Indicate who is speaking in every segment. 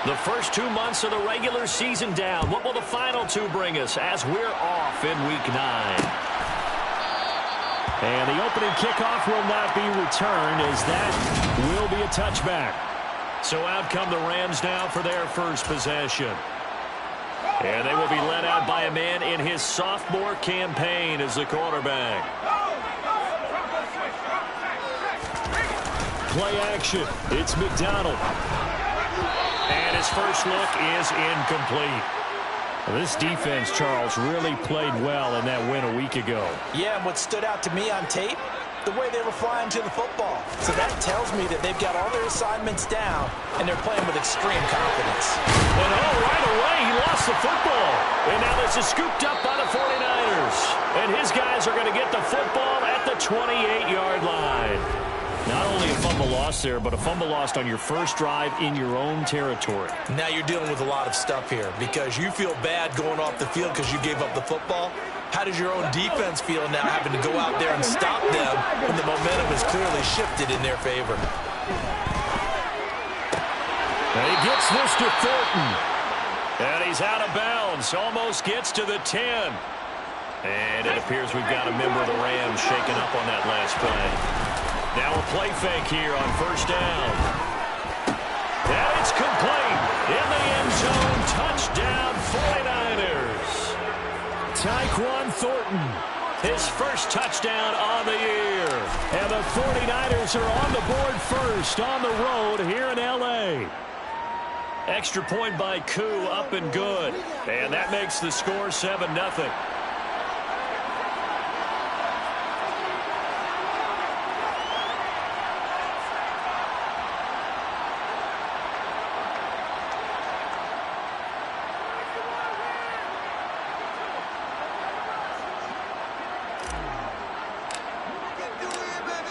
Speaker 1: The first 2 months of the regular season down. What will the final two bring us as we're off in Week 9? And the opening kickoff will not be returned, as that will be a touchback. So out come the Rams now for their first possession. And they will be led out by a man in his sophomore campaign as the quarterback. Play action. It's McDonald. And his first look is incomplete. Well, this defense, Charles, really played well in that win a week ago.
Speaker 2: Yeah, and what stood out to me on tape, the way they were flying to the football. So that tells me that they've got all their assignments down, and they're playing with extreme confidence.
Speaker 1: And right away, he lost the football. And now this is scooped up by the 49ers. And his guys are going to get the football at the 28-yard line. Not only a fumble loss there, but a fumble lost on your first drive in your own territory.
Speaker 2: Now you're dealing with a lot of stuff here because you feel bad going off the field because you gave up the football. How does your own defense feel now having to go out there and stop them when the momentum is clearly shifted in their favor?
Speaker 1: And he gets this to Thornton. And he's out of bounds. Almost gets to the 10. And it appears we've got a member of the Rams shaken up on that last play. Now a play fake here on first down. And it's complete. In the end zone, touchdown 49ers. Tyquan Thornton, his first touchdown on the year. And the 49ers are on the board first on the road here in L.A. Extra point by Koo, up and good. And that makes the score 7-0.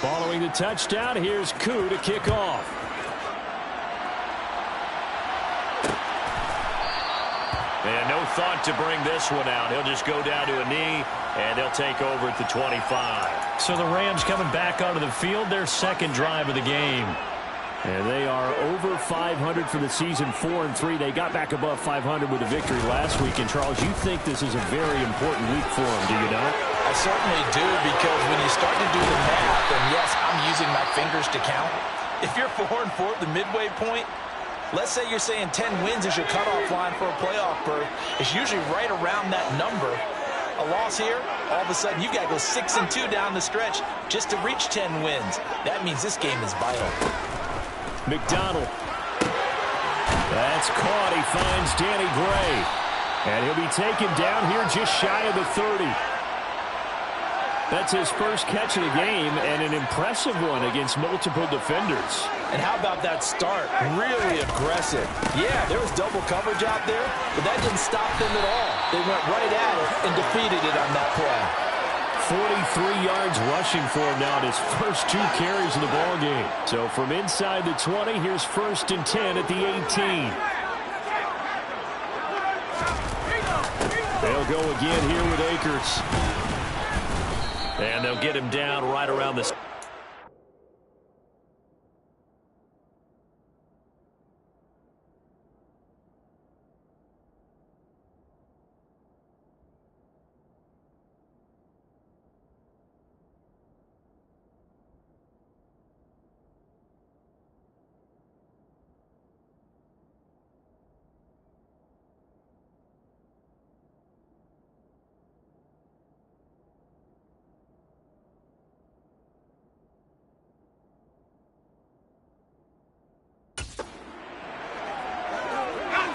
Speaker 1: Following the touchdown, here's Koo to kick off. And no thought to bring this one out. He'll just go down to a knee, and they'll take over at the 25. So the Rams coming back onto the field, their second drive of the game. And they are over 500 for the season, 4-3. They got back above 500 with a victory last week. And, Charles, you think this is a very important week for them, do you not?
Speaker 2: I certainly do, because when you start to do the math, and yes, I'm using my fingers to count. If you're 4-4 at the midway point, let's say you're saying 10 wins is your cutoff line for a playoff berth. It's usually right around that number. A loss here, all of a sudden you've got to go 6-2 down the stretch just to reach 10 wins. That means this game is vital.
Speaker 1: McDonald. That's caught. He finds Danny Gray. And he'll be taken down here just shy of the 30. That's his first catch of the game, and an impressive one against multiple defenders.
Speaker 2: And how about that start? Really aggressive. Yeah, there was double coverage out there, but that didn't stop them at all. They went right at it and defeated it on that play.
Speaker 1: 43 yards rushing for him now in his first 2 carries of the ball game. So from inside the 20, here's 1st and 10 at the 18. They'll go again here with Akers. And they'll get him down right around the...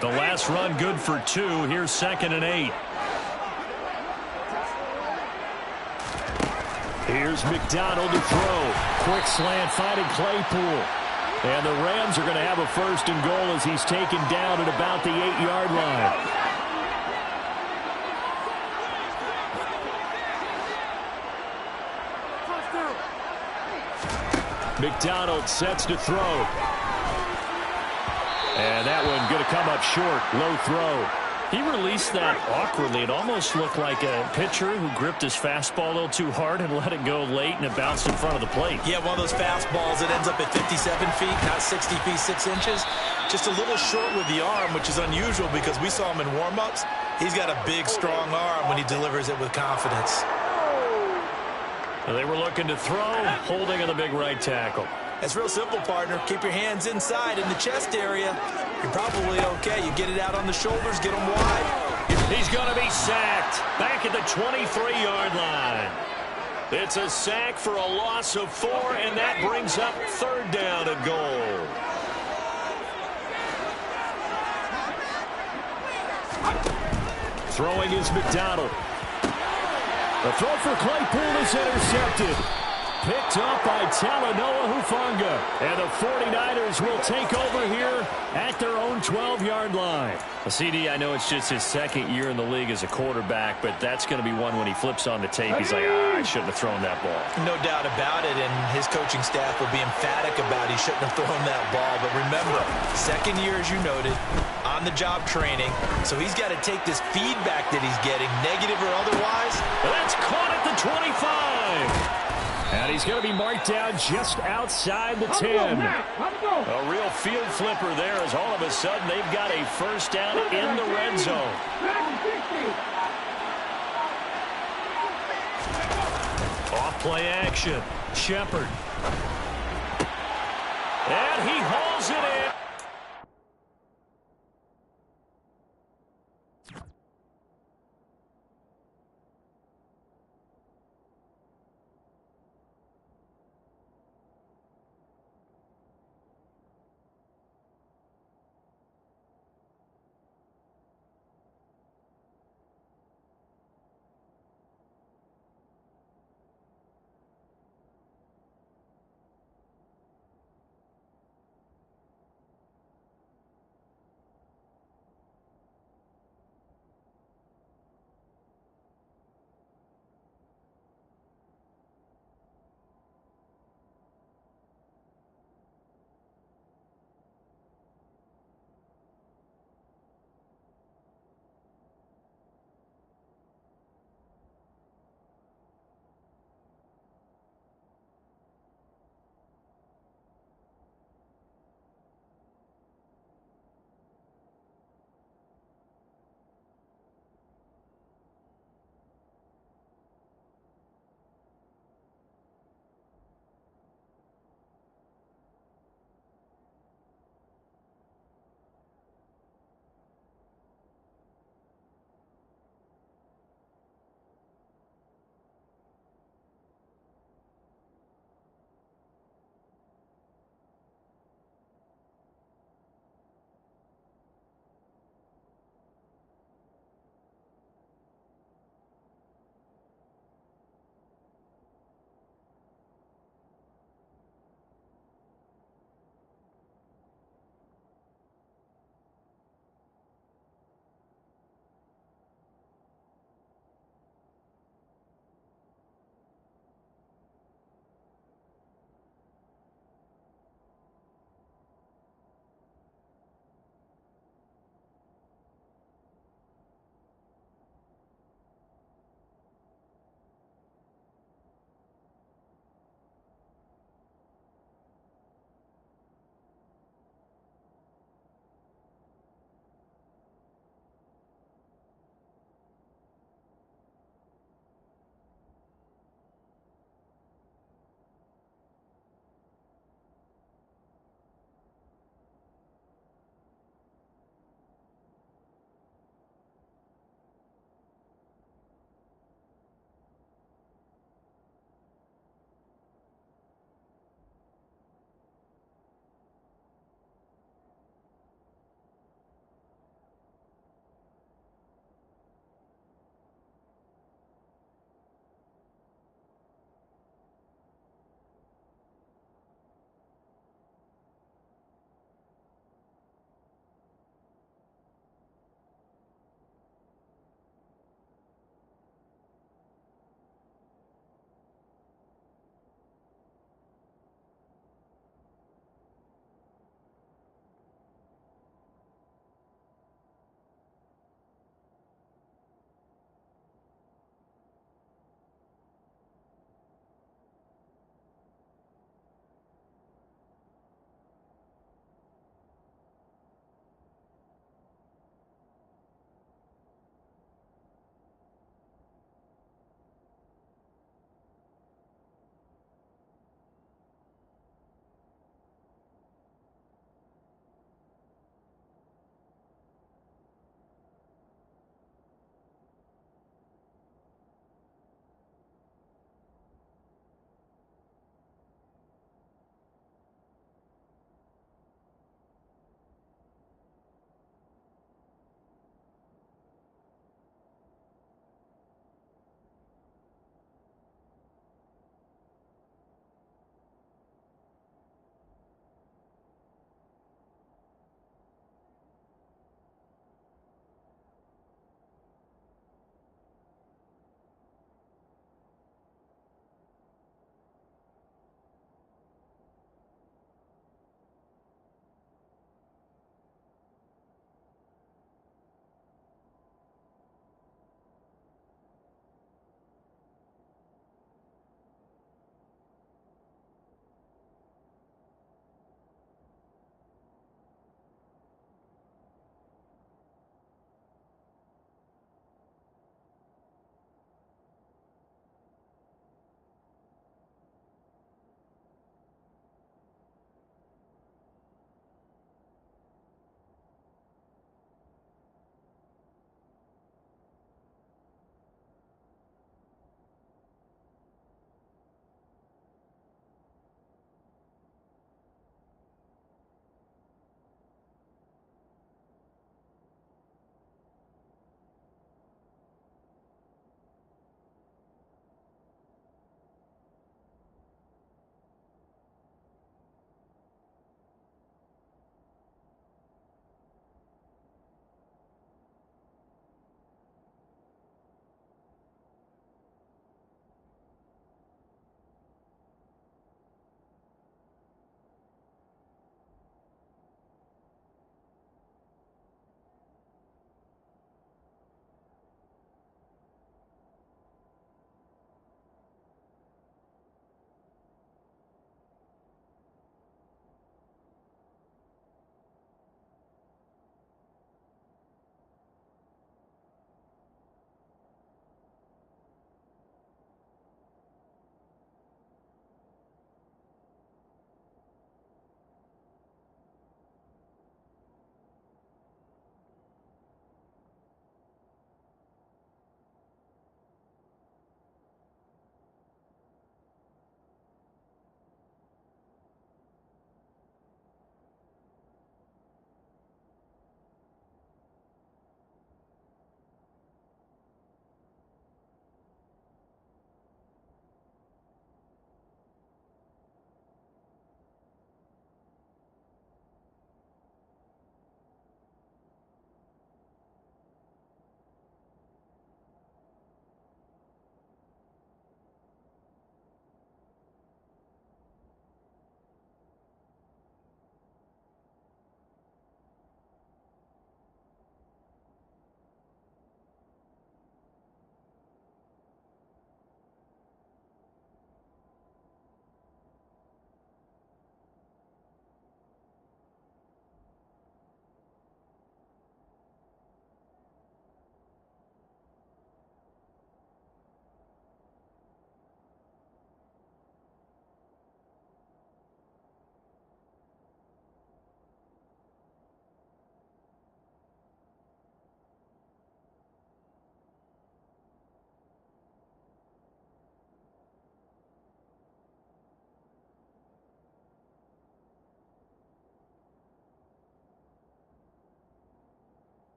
Speaker 1: The last run good for 2. Here's 2nd and 8. Here's McDonald to throw. Quick slant finding Claypool. And the Rams are going to have a 1st and goal as he's taken down at about the 8-yard line. McDonald sets to throw. And that one going to come up short. Low throw. He released that awkwardly. It almost looked like a pitcher who gripped his fastball a little too hard and let it go late, and it bounced in front of the plate.
Speaker 2: Yeah, one of those fastballs that ends up at 57 feet, not 60 feet, 6 inches. Just a little short with the arm, which is unusual because we saw him in warm-ups. He's got a big, strong arm when he delivers it with confidence.
Speaker 1: They were looking to throw, holding on the big right tackle.
Speaker 2: It's real simple, partner. Keep your hands inside in the chest area. You're probably okay. You get it out on the shoulders, get them wide.
Speaker 1: He's going to be sacked back at the 23-yard line. It's a sack for a loss of 4, and that brings up 3rd down and goal. Throwing is McDonald. The throw for Claypool is intercepted. Picked up by Talanoa Hufanga. And the 49ers will take over here at their own 12-yard line. CD, I know it's just his 2nd year in the league as a quarterback, but that's going to be one when he flips on the tape. He's like, I shouldn't have thrown that ball.
Speaker 2: No doubt about it, and his coaching staff will be emphatic about he shouldn't have thrown that ball. But remember, 2nd year, as you noted, on-the-job training, so he's got to take this feedback that he's getting, negative or otherwise.
Speaker 1: That's caught at the 25. And he's going to be marked down just outside the 10. A real field flipper there as all of a sudden they've got a 1st down in the red zone. Off play action. Shepard. And he hauls it in.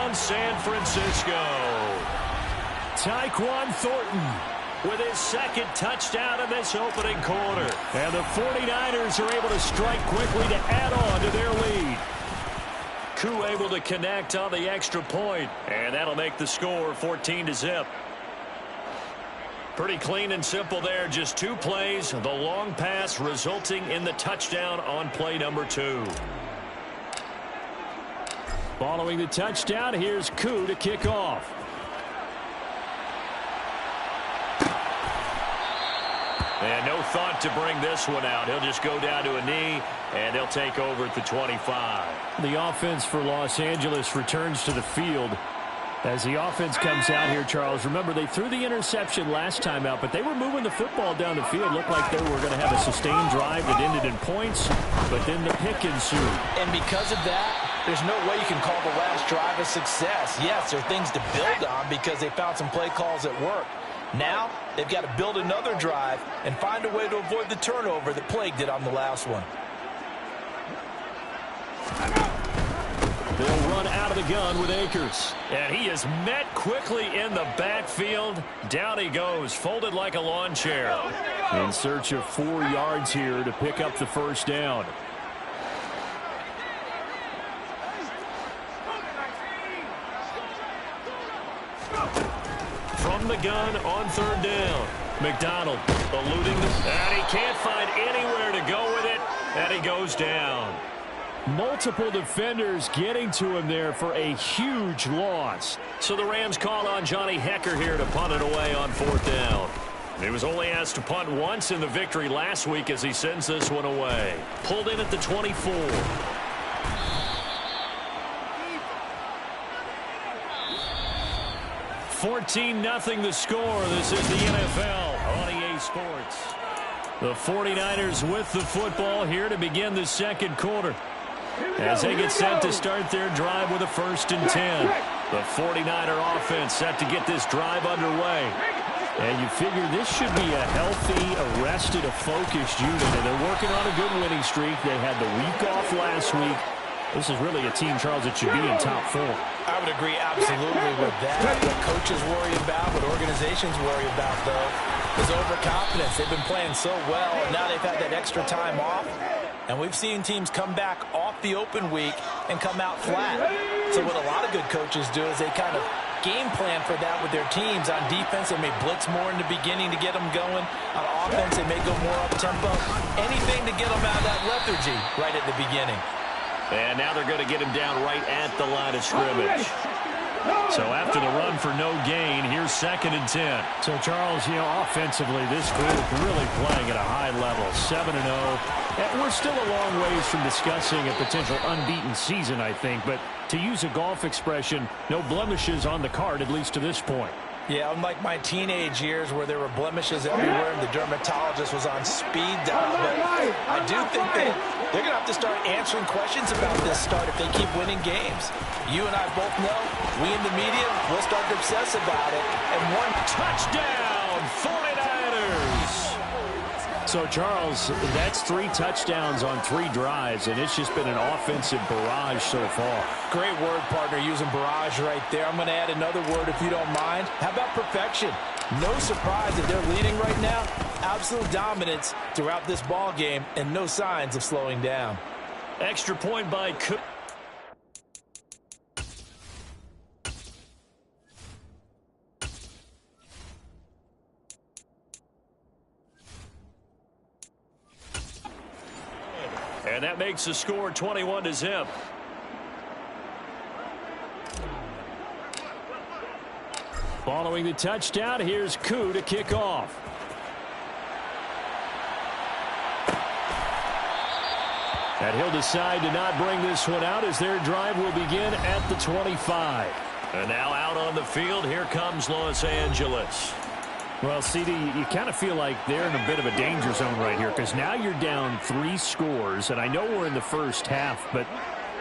Speaker 1: touchdown, San Francisco.
Speaker 3: Tyquan Thornton
Speaker 1: With his second touchdown in this opening quarter.
Speaker 3: And the 49ers are able to strike quickly to add on to their lead.
Speaker 1: Koo able to connect on the extra point, and that'll make the score 14-0. Pretty clean and simple there. Just 2 plays. The long pass resulting in the touchdown on play number 2.
Speaker 3: Following the touchdown, here's Koo to kick off.
Speaker 1: And no thought to bring this one out. He'll just go down to a knee, and they'll take over at the 25.
Speaker 3: The offense for Los Angeles returns to the field. As the offense comes out here, Charles, remember they threw the interception last time out, but they were moving the football down the field. Looked like they were going to have a sustained drive that ended in points, but then the pick ensued.
Speaker 2: And because of that, there's no way you can call the last drive a success. Yes, there are things to build on because they found some play calls that work. Now, they've got to build another drive and find a way to avoid the turnover that plagued it on the last one.
Speaker 3: They'll run out of the gun with Akers.
Speaker 1: And he is met quickly in the backfield. Down he goes, folded like a lawn chair.
Speaker 3: In search of 4 yards here to pick up the first down.
Speaker 1: From the gun on third down. McDonald eluding and he can't find anywhere to go with it, and he goes down.
Speaker 3: Multiple defenders getting to him there for a huge loss.
Speaker 1: So the Rams call on Johnny Hecker here to punt it away on fourth down. He was only asked to punt once in the victory last week as he sends this one away. Pulled in at the 24. 14-0 the score. This is the NFL on EA Sports. The 49ers with the football here to begin the second quarter, as they get set to start their drive with a 1st and 10. The 49er offense set to get this drive underway.
Speaker 3: And you figure this should be a healthy, arrested, a focused unit. And they're working on a good winning streak. They had the week off last week. This is really a team, Charles, that should be in top form.
Speaker 2: I would agree absolutely with that. What coaches worry about, what organizations worry about, though, is overconfidence. They've been playing so well, and now they've had that extra time off. And we've seen teams come back off the open week and come out flat. So what a lot of good coaches do is they kind of game plan for that with their teams. On defense, they may blitz more in the beginning to get them going. On offense, they may go more up-tempo. Anything to get them out of that lethargy right at the beginning.
Speaker 1: And now they're going to get him down right at the line of scrimmage. So after the run for no gain, here's 2nd and 10.
Speaker 3: So, Charles, you know, offensively, this group really playing at a high level, 7-0. And we're still a long ways from discussing a potential unbeaten season, I think. But to use a golf expression, no blemishes on the card, at least to this point.
Speaker 2: Yeah, unlike my teenage years where there were blemishes everywhere and the dermatologist was on speed dial. But I do think that they're going to have to start answering questions about this start if they keep winning games. You and I both know, we in the media will start to obsess about it. And one
Speaker 1: touchdown, 49ers.
Speaker 3: So, Charles, that's 3 touchdowns on 3 drives, and it's just been an offensive barrage so far.
Speaker 2: Great word, partner, using barrage right there. I'm going to add another word if you don't mind. How about perfection? No surprise that they're leading right now. Absolute dominance throughout this ball game, and no signs of slowing down.
Speaker 1: Extra point by Cook. And that makes the score 21-0.
Speaker 3: Following the touchdown, here's Koo to kick off. And he'll decide to not bring this one out as their drive will begin at the 25.
Speaker 1: And now out on the field, here comes Los Angeles.
Speaker 3: Well, CD, you kind of feel like they're in a bit of a danger zone right here because now you're down 3 scores, and I know we're in the first half, but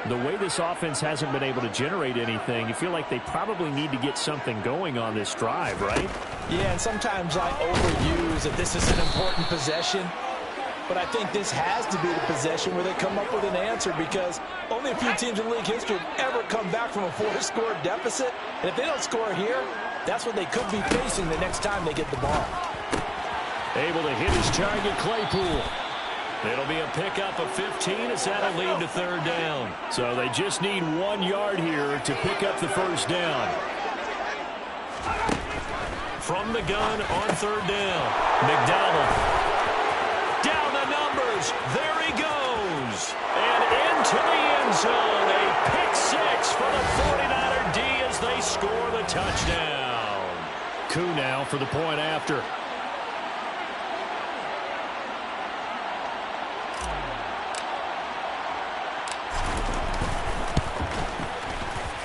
Speaker 3: the way this offense hasn't been able to generate anything, you feel like they probably need to get something going on this drive, right?
Speaker 2: Yeah, and sometimes I overuse that this is an important possession. But I think this has to be the possession where they come up with an answer, because only a few teams in league history have ever come back from a 4-score deficit. And if they don't score here, that's what they could be facing the next time they get the ball.
Speaker 3: Able to hit his target, Claypool.
Speaker 1: It'll be a pickup of 15 as that'll lead to third down.
Speaker 3: So they just need 1 yard here to pick up the first down.
Speaker 1: From the gun on third down. McDonald. Down the numbers. There he goes. And into the end zone. A pick six for the 49er D as they score the touchdown.
Speaker 3: Koo now for the point after.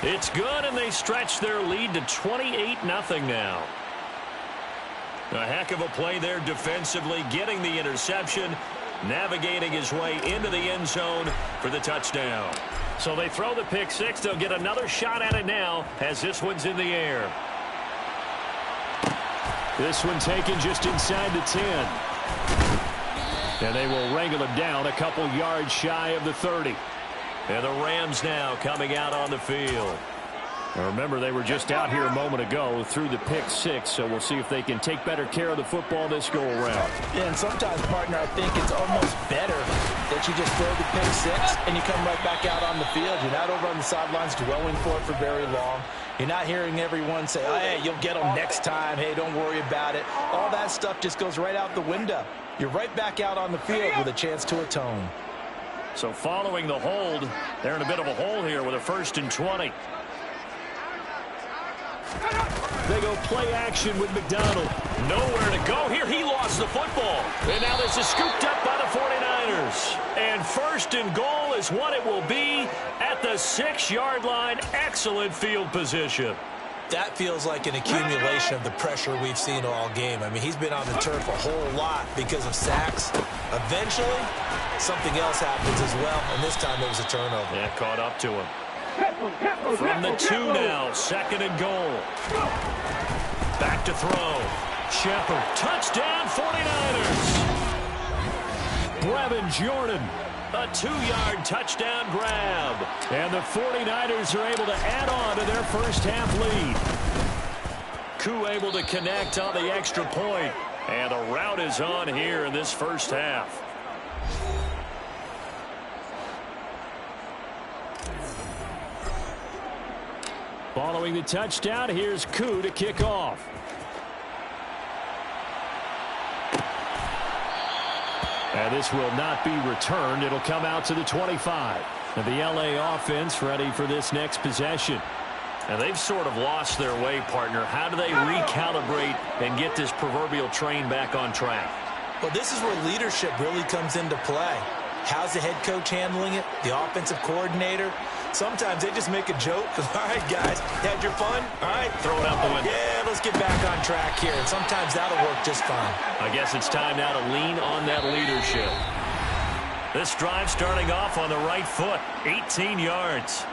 Speaker 1: It's good, and they stretch their lead to 28-0 now. A heck of a play there defensively, getting the interception, navigating his way into the end zone for the touchdown.
Speaker 3: So they throw the pick six. They'll get another shot at it now as this one's in the air. This one taken just inside the 10. And they will wrangle him down a couple yards shy of the 30.
Speaker 1: And the Rams now coming out on the field.
Speaker 3: Now remember, they were just out here a moment ago through the pick six, so we'll see if they can take better care of the football this go-around.
Speaker 2: Yeah, and sometimes, partner, I think it's almost better that you just throw the pick six and you come right back out on the field. You're not over on the sidelines dwelling for it for very long. You're not hearing everyone say, oh, hey, you'll get them next time. Hey, don't worry about it. All that stuff just goes right out the window. You're right back out on the field with a chance to atone.
Speaker 3: So following the hold, they're in a bit of a hole here with a 1st and 20. They go play action with McDonald.
Speaker 1: Nowhere to go here. He lost the football. And now this is scooped up by the 49ers. And 1st and goal is what it will be at the 6-yard line. Excellent field position.
Speaker 2: That feels like an accumulation of the pressure we've seen all game. I mean, he's been on the turf a whole lot because of sacks. Eventually, something else happens as well, and this time it was a turnover.
Speaker 1: Yeah, caught up to him. From the 2 now, 2nd and goal. Back to throw. Shepard, touchdown 49ers.
Speaker 3: Brevin Jordan.
Speaker 1: A 2-yard touchdown grab.
Speaker 3: And the 49ers are able to add on to their first half lead.
Speaker 1: Koo able to connect on the extra point. And a rout is on here in this first half.
Speaker 3: Following the touchdown, here's Koo to kick off. And this will not be returned. It'll come out to the 25. And the LA offense ready for this next possession.
Speaker 1: And they've sort of lost their way, partner. How do they recalibrate and get this proverbial train back on track?
Speaker 2: Well, this is where leadership really comes into play. How's the head coach handling it? The offensive coordinator? Sometimes they just make a joke. All right, guys, had your fun? All right,
Speaker 1: throw it out the window.
Speaker 2: Yeah, let's get back on track here. And sometimes that'll work just fine.
Speaker 1: I guess it's time now to lean on that leadership. This drive starting off on the right foot, 18 yards.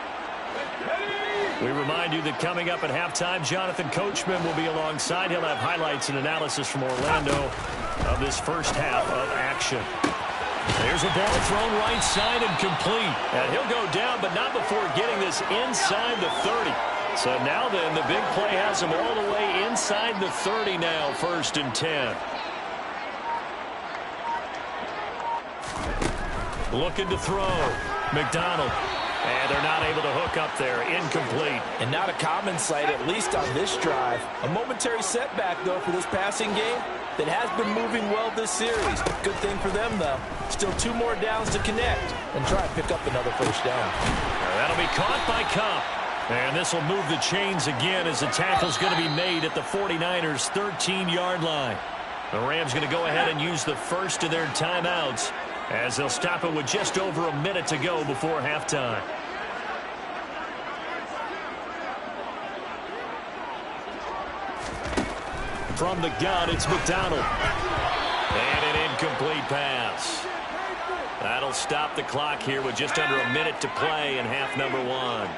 Speaker 1: We remind you that coming up at halftime, Jonathan Coachman will be alongside. He'll have highlights and analysis from Orlando of this first half of action. There's a ball thrown right side and complete. And he'll go down, but not before getting this inside the 30. So now then, the big play has him all the way inside the 30 now, 1st and 10. Looking to throw. McDonald. And they're not able to hook up there. Incomplete.
Speaker 2: And not a common sight, at least on this drive. A momentary setback, though, for this passing game that has been moving well this series. Good thing for them, though. Still 2 more downs to connect and try and pick up another first down.
Speaker 1: That'll be caught by Cup. And this will move the chains again as the tackle's going to be made at the 49ers' 13-yard line. The Rams going to go ahead and use the first of their timeouts as they'll stop it with just over a minute to go before halftime.
Speaker 3: From the gun, it's McDonald.
Speaker 1: And an incomplete pass. That'll stop the clock here with just under a minute to play in half number 1.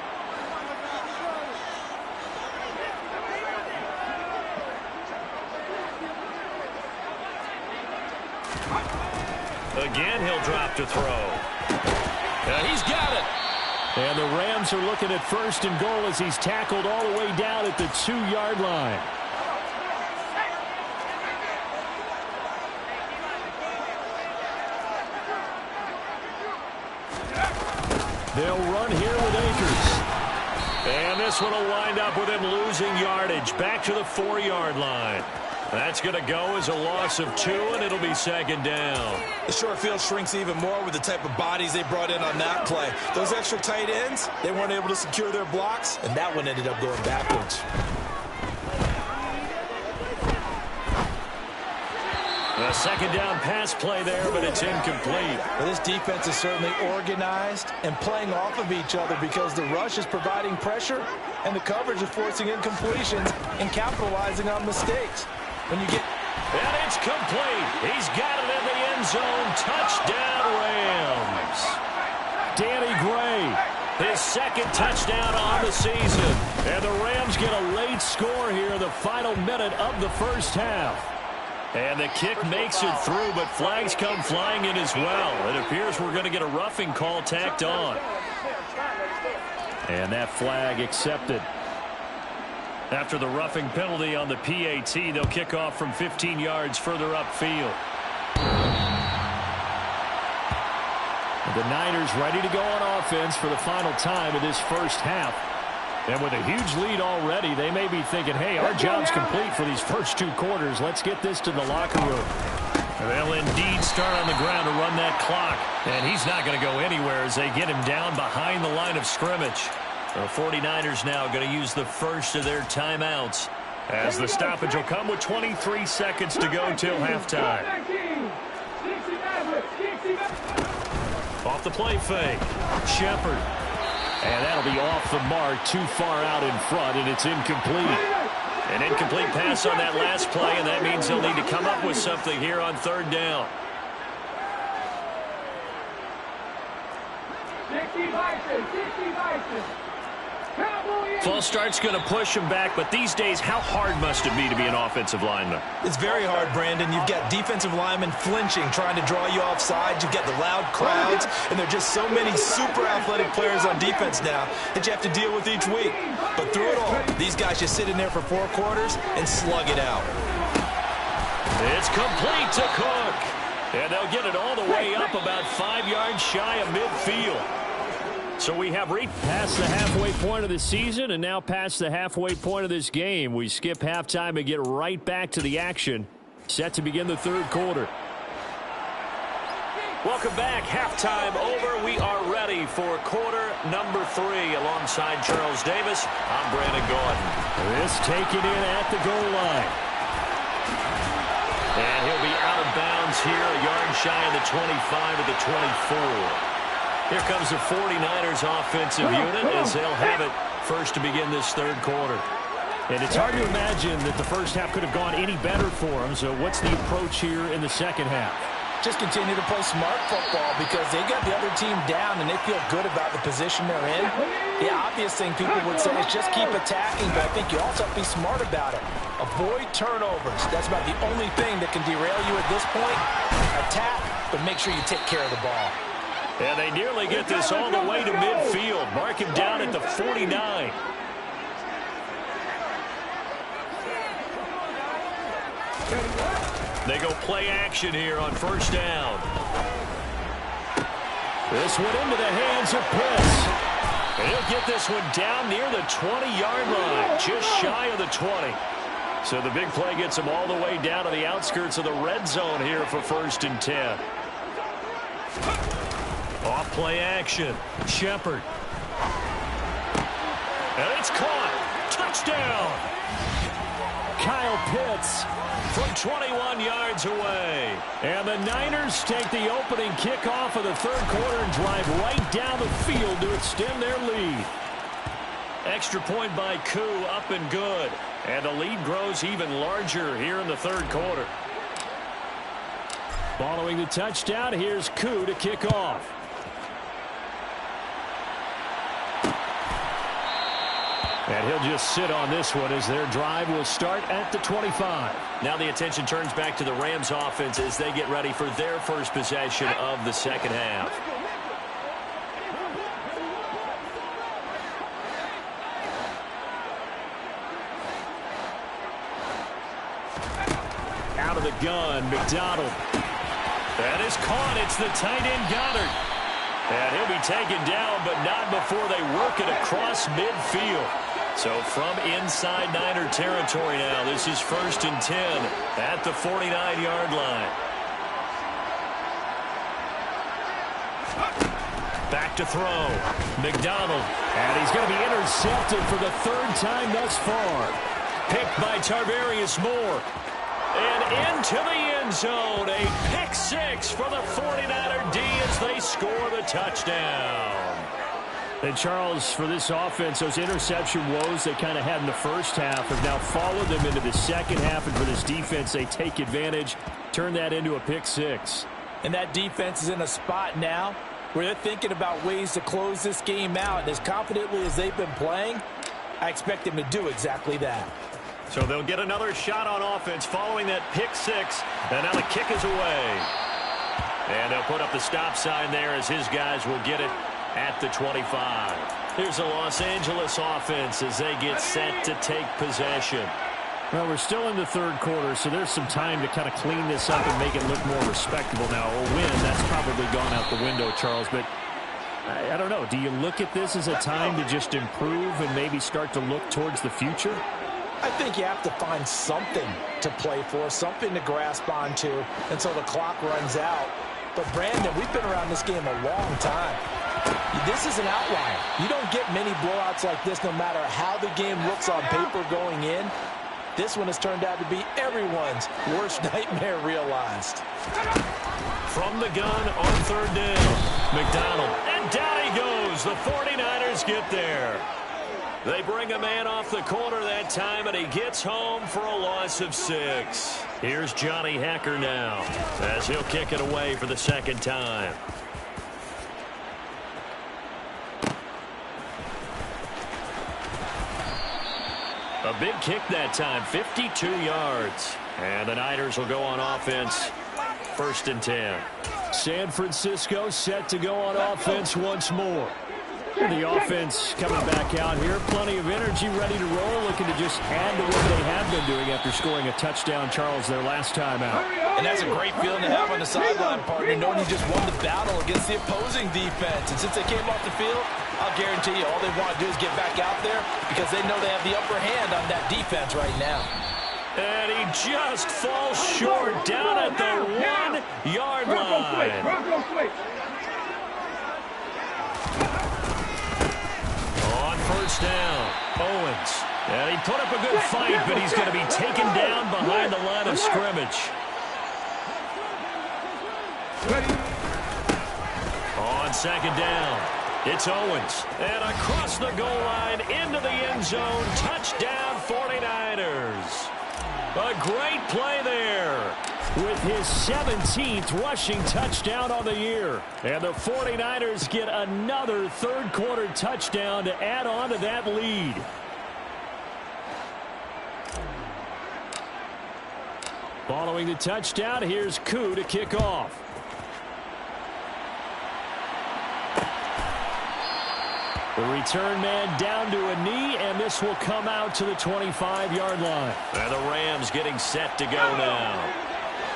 Speaker 1: Again, he'll drop to throw. He's got it.
Speaker 3: And the Rams are looking at 1st and goal as he's tackled all the way down at the 2-yard line. They'll run here with Akers. And this one will wind up with him losing yardage. Back to the 4-yard line. That's going to go as a loss of 2, and it'll be 2nd down.
Speaker 2: The short field shrinks even more with the type of bodies they brought in on that play. Those extra tight ends, they weren't able to secure their blocks, and that one ended up going backwards.
Speaker 1: A 2nd down pass play there, but it's incomplete.
Speaker 2: Well, this defense is certainly organized and playing off of each other because the rush is providing pressure and the coverage is forcing incompletions and capitalizing on mistakes. When you get...
Speaker 1: And it's complete. He's got it in the end zone. Touchdown, Rams. Danny Gray, his 2nd touchdown on the season. And the Rams get a late score here in the final minute of the 1st half. And the kick makes it through, but flags come flying in as well. It appears we're going to get a roughing call tacked on. And that flag accepted. After the roughing penalty on the PAT, they'll kick off from 15 yards further upfield. The Niners ready to go on offense for the final time of this 1st half. And with a huge lead already, they may be thinking, hey, our job's complete for these first 2 quarters. Let's get this to the locker room. They'll indeed start on the ground to run that clock. And he's not going to go anywhere as they get him down behind the line of scrimmage. The 49ers now going to use the first of their timeouts as the stoppage will come with 23 seconds to go till halftime. Off the play fake. Shepard. And that'll be off the mark, too far out in front, and it's incomplete. An incomplete pass on that last play, and that means they'll need to come up with something here on 3rd down. False start's going to push him back, but these days, how hard must it be to be an offensive lineman?
Speaker 2: It's very hard, Brandon. You've got defensive linemen flinching, trying to draw you off sides. You've got the loud crowds, and there are just so many super athletic players on defense now that you have to deal with each week. But through it all, these guys just sit in there for 4 quarters and slug it out.
Speaker 1: It's complete to Cook. And they'll get it all the way up about 5 yards shy of midfield. So we have reached past the halfway point of the season and now past the halfway point of this game. We skip halftime and get right back to the action. Set to begin the 3rd quarter. Welcome back. Halftime over. We are ready for quarter number 3 alongside Charles Davis. I'm Brandon Gordon.
Speaker 3: This taken in at the goal line.
Speaker 1: And he'll be out of bounds here, a yard shy of the 25 to the 24. Here comes the 49ers offensive unit as they'll have it first to begin this 3rd quarter.
Speaker 3: And it's hard to imagine that the 1st half could have gone any better for them. So what's the approach here in the 2nd half?
Speaker 2: Just continue to play smart football because they got the other team down and they feel good about the position they're in. The obvious thing people would say is just keep attacking, but I think you also have to be smart about it. Avoid turnovers. That's about the only thing that can derail you at this point. Attack, but make sure you take care of the ball.
Speaker 1: And they nearly get this all the way to midfield. Mark him down at the 49. They go play action here on 1st down.
Speaker 3: This one into the hands of Pitts.
Speaker 1: And he'll get this one down near the 20-yard line, just shy of the 20. So the big play gets him all the way down to the outskirts of the red zone here for 1st and 10. Off play action. Shepard. And it's caught. Touchdown.
Speaker 3: Kyle Pitts
Speaker 1: from 21 yards away.
Speaker 3: And the Niners take the opening kickoff of the 3rd quarter and drive right down the field to extend their lead.
Speaker 1: Extra point by Koo, up and good. And the lead grows even larger here in the 3rd quarter.
Speaker 3: Following the touchdown, here's Koo to kick off. And he'll just sit on this one as their drive will start at the 25.
Speaker 1: Now the attention turns back to the Rams offense as they get ready for their first possession of the second half.
Speaker 3: Out of the gun, McDonald.
Speaker 1: That is caught. It's the tight end Goddard. And he'll be taken down, but not before they work it across midfield. So from inside Niner territory now, this is 1st and 10 at the 49-yard line. Back to throw. McDonald.
Speaker 3: And he's going to be intercepted for the 3rd time thus far.
Speaker 1: Picked by Tarvarius Moore. And into the end zone. A pick 6 for the 49er D as they score the touchdown.
Speaker 3: And Charles, for this offense, those interception woes they kind of had in the first half have now followed them into the second half. And for this defense, they take advantage, turn that into a pick 6.
Speaker 2: And that defense is in a spot now where they're thinking about ways to close this game out. And as confidently as they've been playing, I expect them to do exactly that.
Speaker 1: So they'll get another shot on offense following that pick 6. And now the kick is away. And they'll put up the stop sign there as his guys will get it at the 25. Here's the Los Angeles offense as they get set to take possession.
Speaker 3: Well, we're still in the 3rd quarter, so there's some time to kind of clean this up and make it look more respectable now. A win, that's probably gone out the window, Charles, but I don't know. Do you look at this as a time to just improve and maybe start to look towards the future?
Speaker 2: I think you have to find something to play for, something to grasp onto until the clock runs out. But, Brandon, we've been around this game a long time. This is an outlier. You don't get many blowouts like this no matter how the game looks on paper going in. This one has turned out to be everyone's worst nightmare realized.
Speaker 1: From the gun on 3rd down, McDonald. And down he goes. The 49ers get there. They bring a man off the corner that time, and he gets home for a loss of 6. Here's Johnny Hekker now as he'll kick it away for the 2nd time. A big kick that time, 52 yards. And the Niners will go on offense, 1st and 10.
Speaker 3: San Francisco set to go on offense once more. The offense coming back out here. Plenty of energy, ready to roll, looking to just add to what they have been doing after scoring a touchdown, Charles, their last time out.
Speaker 2: And that's a great feeling to have on the sideline, partner, knowing you just won the battle against the opposing defense. And since they came off the field, I'll guarantee you all they want to do is get back out there because they know they have the upper hand on that defense right now.
Speaker 1: And he just falls short down at the 1-yard line. On 1st down, Owens. And he put up a good fight, but he's going to be taken down behind the line of scrimmage. On 2nd down, it's Owens. And across the goal line into the end zone. Touchdown 49ers. A great play there.
Speaker 3: With his 17th rushing touchdown on the year. And the 49ers get another 3rd quarter touchdown to add on to that lead. Following the touchdown, here's Koo to kick off. The return man down to a knee, and this will come out to the 25-yard line.
Speaker 1: And the Rams getting set to go now.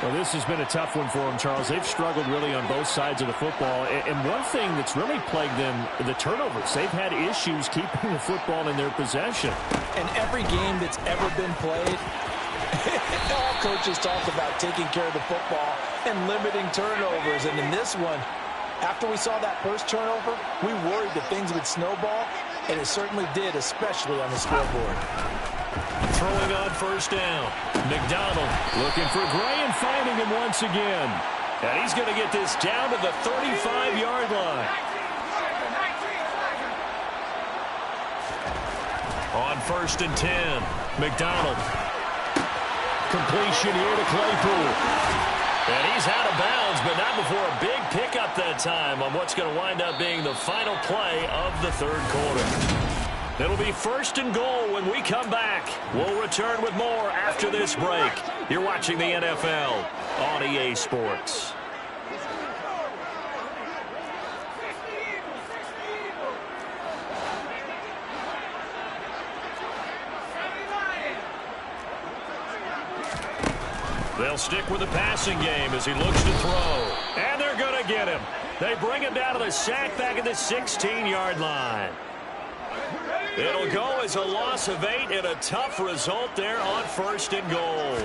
Speaker 3: Well, this has been a tough one for them, Charles. They've struggled really on both sides of the football. And one thing that's really plagued them, the turnovers. They've had issues keeping the football in their possession.
Speaker 2: In every game that's ever been played, all coaches talk about taking care of the football and limiting turnovers. And in this one, after we saw that first turnover, we worried that things would snowball, and it certainly did, especially on the scoreboard.
Speaker 1: Throwing on 1st down. McDonald looking for Gray and finding him once again. And he's going to get this down to the 35-yard line. On 1st and 10, McDonald. Completion here to Claypool. And he's out of bounds, but not before a big pickup that time on what's going to wind up being the final play of the 3rd quarter. It'll be 1st and goal when we come back. We'll return with more after this break. You're watching the NFL on EA Sports. They'll stick with the passing game as he looks to throw. And they're going to get him. They bring him down to the sack back at the 16-yard line. It'll go as a loss of 8 and a tough result there on 1st and goal.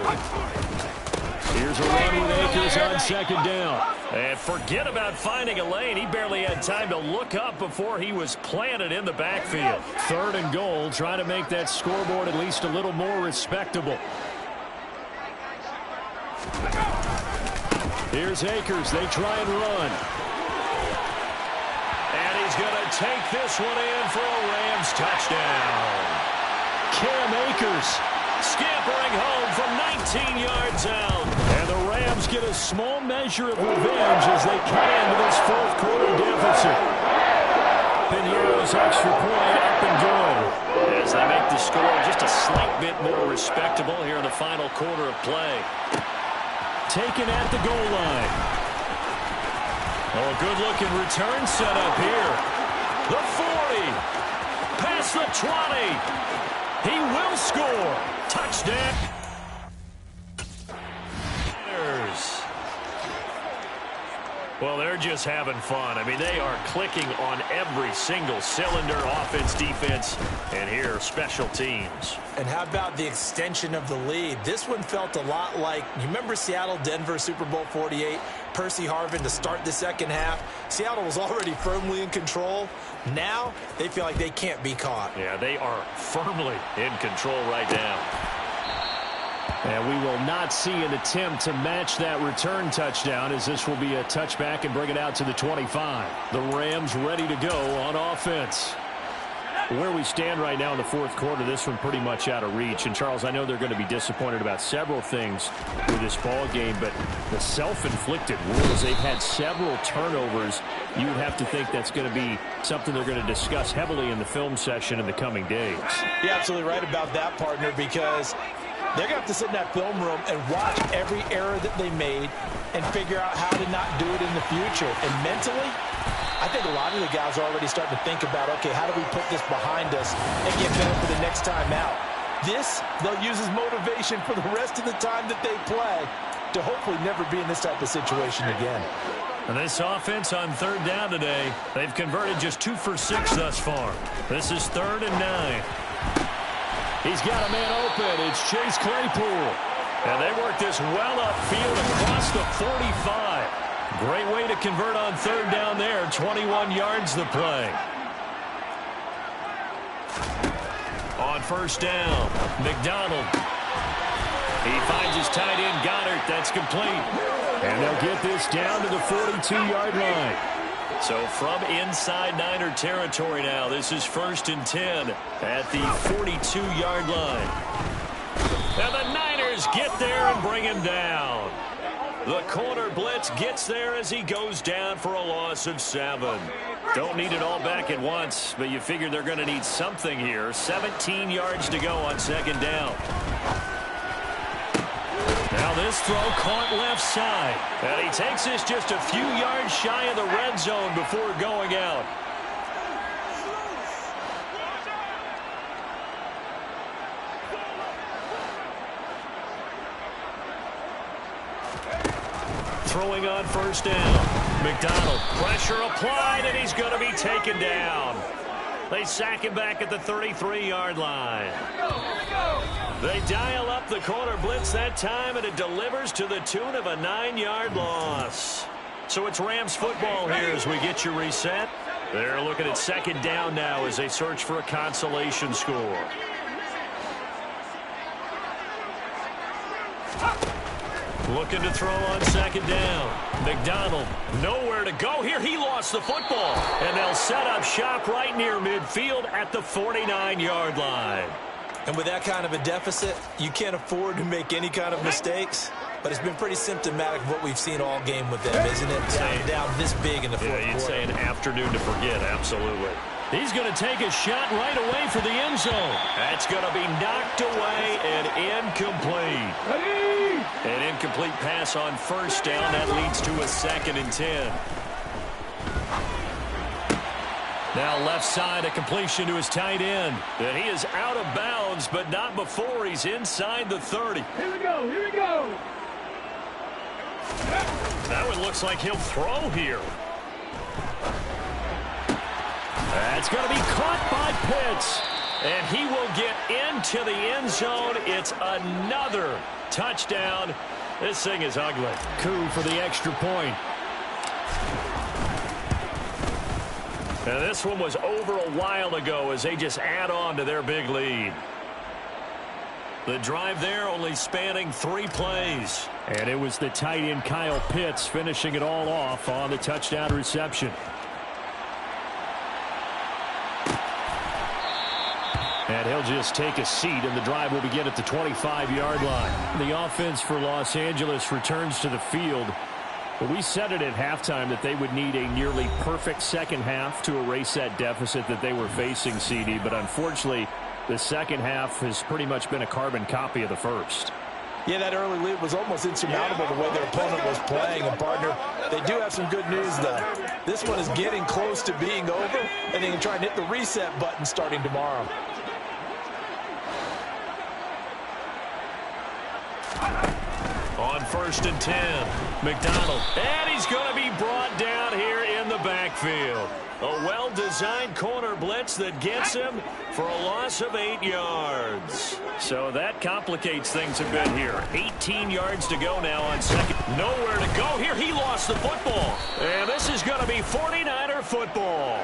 Speaker 3: Here's a run with Akers on 2nd down.
Speaker 1: And forget about finding a lane. He barely had time to look up before he was planted in the backfield.
Speaker 3: 3rd and goal, trying to make that scoreboard at least a little more respectable. Here's Akers. They try and run.
Speaker 1: And he's going to take this one in for a Rams touchdown.
Speaker 3: Cam Akers
Speaker 1: scampering home from 19 yards out.
Speaker 3: And the Rams get a small measure of revenge as they cut into this 4th quarter deficit. Pinero's extra point up and good.
Speaker 1: As they make the score just a slight bit more respectable here in the final quarter of play.
Speaker 3: Taken at the goal line.
Speaker 1: Oh, good-looking return set up here. The 40. Past the 20. He will score. Touchdown. Well, they're just having fun. I mean, they are clicking on every single cylinder, offense, defense, and here, special teams.
Speaker 2: And how about the extension of the lead? This one felt a lot like, you remember Seattle-Denver Super Bowl 48? Percy Harvin to start the 2nd half. Seattle was already firmly in control. Now, they feel like they can't be caught.
Speaker 1: Yeah, they are firmly in control right now.
Speaker 3: And we will not see an attempt to match that return touchdown, as this will be a touchback and bring it out to the 25. The Rams ready to go on offense. Where we stand right now in the 4th quarter, this one pretty much out of reach. And, Charles, I know they're going to be disappointed about several things with this ball game, but the self-inflicted wounds, they've had several turnovers. You would have to think that's going to be something they're going to discuss heavily in the film session in the coming days.
Speaker 2: You're absolutely right about that, partner, because they're going to have to sit in that film room and watch every error that they made and figure out how to not do it in the future. And mentally, I think a lot of the guys are already starting to think about, okay, how do we put this behind us and get better for the next time out? This, they'll use as motivation for the rest of the time that they play to hopefully never be in this type of situation again.
Speaker 1: And this offense on 3rd down today, they've converted just 2 for 6 thus far. This is 3rd and 9.
Speaker 3: He's got a man open. It's Chase Claypool.
Speaker 1: And they work this well upfield across the 45. Great way to convert on 3rd down there. 21 yards the play. On 1st down, McDonald. He finds his tight end, Goddard. That's complete.
Speaker 3: And they'll get this down to the 42-yard line.
Speaker 1: So from inside Niner territory now, this is 1st and 10 at the 42-yard line. And the Niners get there and bring him down. The corner blitz gets there as he goes down for a loss of 7. Don't need it all back at once, but you figure they're going to need something here. 17 yards to go on 2nd down. Now this throw caught left side. And he takes this just a few yards shy of the red zone before going out. Throwing on 1st down. McDonald, pressure applied, and he's going to be taken down. They sack him back at the 33-yard line. They dial up the corner blitz that time, and it delivers to the tune of a 9-yard loss. So it's Rams football here as we get you reset. They're looking at 2nd down now as they search for a consolation score. Looking to throw on 2nd down. McDonald, nowhere to go here. He lost the football. And they'll set up shop right near midfield at the 49-yard line.
Speaker 2: And with that kind of a deficit, you can't afford to make any kind of mistakes. But it's been pretty symptomatic of what we've seen all game with them, isn't it? Down this big in the 4th quarter.
Speaker 1: You'd say an afternoon to forget, absolutely.
Speaker 3: He's going to take a shot right away for the end zone.
Speaker 1: That's going to be knocked away and incomplete. An incomplete pass on first down. That leads to a 2nd and 10. Now left side, a completion to his tight end. And he is out of bounds, but not before he's inside the 30.
Speaker 4: Here we go, here we go.
Speaker 1: That one looks like he'll throw here.
Speaker 3: That's going to be caught by Pitts.
Speaker 1: And he will get into the end zone. It's another touchdown. This thing is ugly.
Speaker 3: Coup for the extra point.
Speaker 1: Now this one was over a while ago as they just add on to their big lead. The drive there only spanning 3 plays.
Speaker 3: And it was the tight end Kyle Pitts finishing it all off on the touchdown reception. And he'll just take a seat, and the drive will begin at the 25-yard line. The offense for Los Angeles returns to the field. But we said it at halftime that they would need a nearly perfect second half to erase that deficit that they were facing, CD. But unfortunately, the second half has pretty much been a carbon copy of the first.
Speaker 2: Yeah, that early lead was almost insurmountable the way their opponent was playing. And, partner, they do have some good news, though. This one is getting close to being over, and they can try and hit the reset button starting tomorrow.
Speaker 1: On 1st and 10, McDonald. And he's going to be brought down here in the backfield. A well-designed corner blitz that gets him for a loss of 8 yards. So that complicates things a bit here. 18 yards to go now on second. Nowhere to go here. He lost the football. And this is going to be 49er football.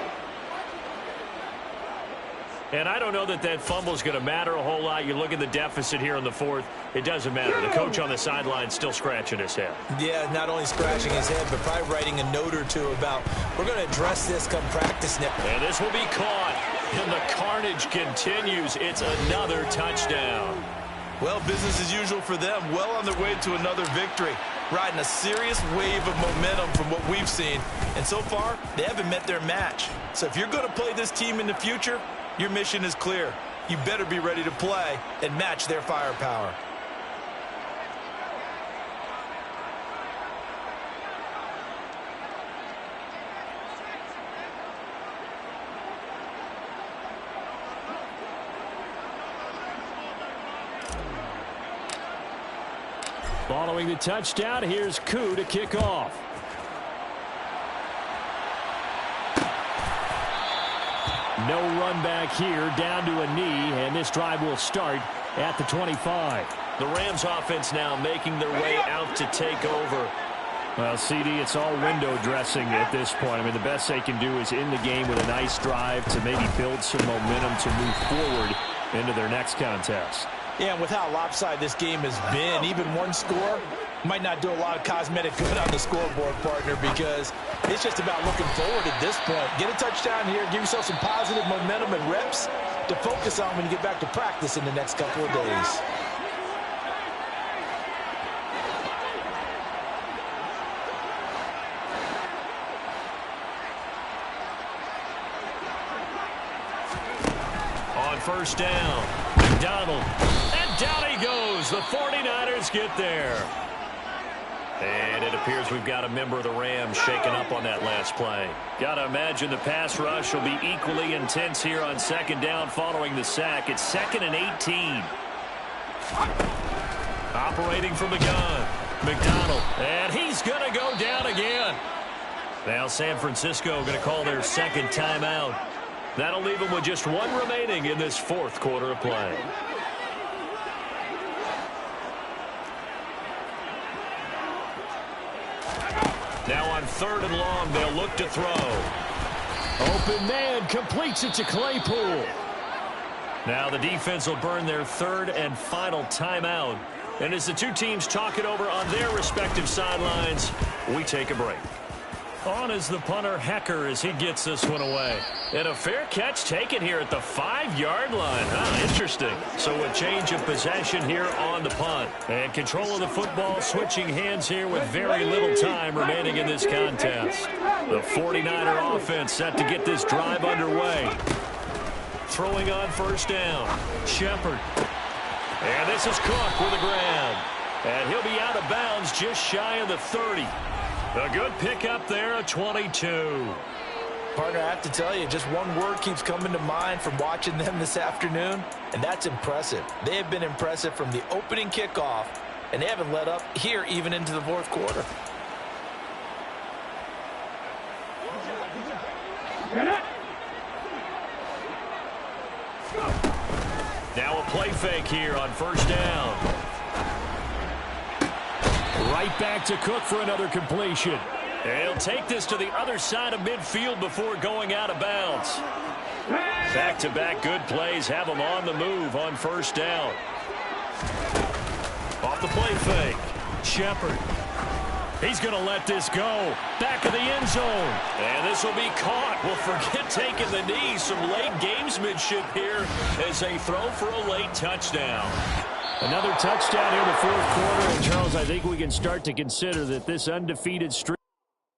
Speaker 1: And I don't know that that fumble is going to matter a whole lot. You look at the deficit here in the 4th. It doesn't matter. The coach on the sideline still scratching his head.
Speaker 2: Yeah, not only scratching his head, but probably writing a note or two about, we're going to address this come practice now.
Speaker 1: And this will be caught. And the carnage continues. It's another touchdown.
Speaker 2: Well, business as usual for them. Well on their way to another victory. Riding a serious wave of momentum from what we've seen. And so far, they haven't met their match. So if you're going to play this team in the future, your mission is clear. You better be ready to play and match their firepower.
Speaker 3: Following the touchdown, here's Koo to kick off. No run back here, down to a knee, and this drive will start at the 25.
Speaker 1: The Rams offense now making their way out to take over.
Speaker 3: Well, CD, it's all window dressing at this point. I mean, the best they can do is in the game with a nice drive to maybe build some momentum to move forward into their next contest.
Speaker 2: Yeah, and with how lopsided this game has been, even one score might not do a lot of cosmetic good on the scoreboard, partner, because it's just about looking forward at this point. Get a touchdown here, give yourself some positive momentum and reps to focus on when you get back to practice in the next couple of days.
Speaker 1: On 1st down, McDonald. And down he goes. The 49ers get there. And it appears we've got a member of the Rams shaken up on that last play. Got to imagine the pass rush will be equally intense here on 2nd down following the sack. It's 2nd and 18. Operating from the gun, McDonald. And he's going to go down again. Now San Francisco going to call their 2nd timeout. That'll leave them with just 1 remaining in this 4th quarter of play. Now on 3rd and long, they'll look to throw.
Speaker 3: Open man completes it to Claypool.
Speaker 1: Now the defense will burn their 3rd and final timeout. And as the two teams talk it over on their respective sidelines, we take a break.
Speaker 3: On is the punter, Hecker, as he gets this one away. And a fair catch taken here at the 5-yard line. Interesting. So a change of possession here on the punt. And control of the football switching hands here with very little time remaining in this contest. The 49er offense set to get this drive underway. Throwing on first down. Shepard. And this is Cook with the grab. And he'll be out of bounds just shy of the 30. A good pickup there, a 22.
Speaker 2: Partner, I have to tell you, just one word keeps coming to mind from watching them this afternoon, and that's impressive. They have been impressive from the opening kickoff, and they haven't let up here even into the fourth quarter.
Speaker 3: Now a play fake here on first down. Right back to Cook for another completion. And he'll take this to the other side of midfield before going out of bounds. Back-to-back good plays have him on the move on first down. Off the play fake. Shepard. He's going to let this go. Back of the end zone. And this will be caught. Well, forget taking the knee. Some late gamesmanship here as they throw for a late touchdown. Another touchdown here in the fourth quarter. And, Charles, I think we can start to consider that this undefeated streak